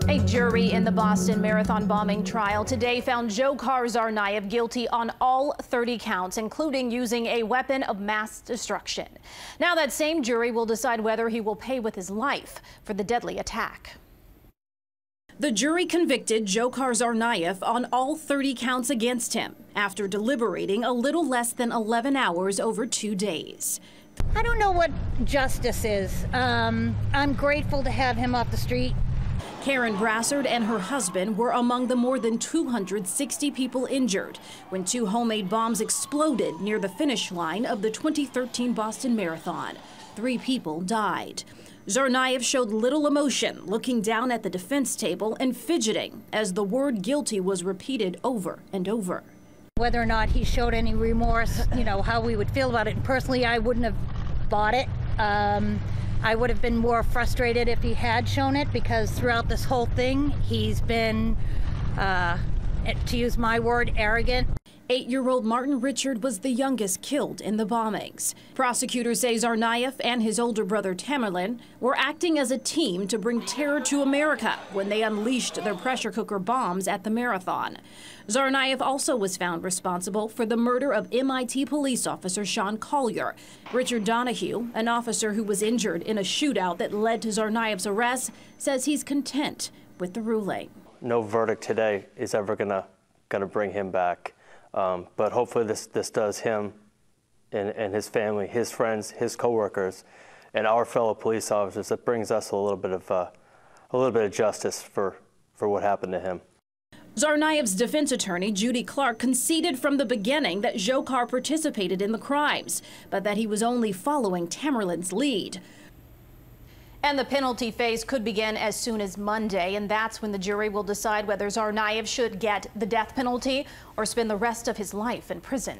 A jury in the Boston Marathon bombing trial today found Dzhokhar Tsarnaev guilty on all 30 counts, including using a weapon of mass destruction. Now that same jury will decide whether he will pay with his life for the deadly attack. The jury convicted Dzhokhar Tsarnaev on all 30 counts against him after deliberating a little less than 11 hours over 2 days. I don't know what justice is. I'm grateful to have him off the street. Karen Brassard and her husband were among the more than 260 people injured when 2 homemade bombs exploded near the finish line of the 2013 Boston Marathon. 3 people died. Tsarnaev showed little emotion, looking down at the defense table and fidgeting as the word guilty was repeated over and over. Whether or not he showed any remorse, how we would feel about it. And personally, I wouldn't have bought it. I would have been more frustrated if he had shown it, because throughout this whole thing, he's been, to use my word, arrogant. 8-year-old Martin Richard was the youngest killed in the bombings. Prosecutors say Tsarnaev and his older brother Tamerlan were acting as a team to bring terror to America when they unleashed their pressure cooker bombs at the marathon. Tsarnaev also was found responsible for the murder of MIT police officer Sean Collier. Richard Donahue, an officer who was injured in a shootout that led to Tsarnaev's arrest, says he's content with the ruling. No verdict today is ever gonna bring him back. But hopefully this does him and his family, his friends, his coworkers, and our fellow police officers. It brings us a little bit of justice for what happened to him. Tsarnaev's defense attorney, Judy Clark, conceded from the beginning that Dzhokhar participated in the crimes, but that he was only following Tamerlan's lead. And the penalty phase could begin as soon as Monday, and that's when the jury will decide whether Tsarnaev should get the death penalty or spend the rest of his life in prison.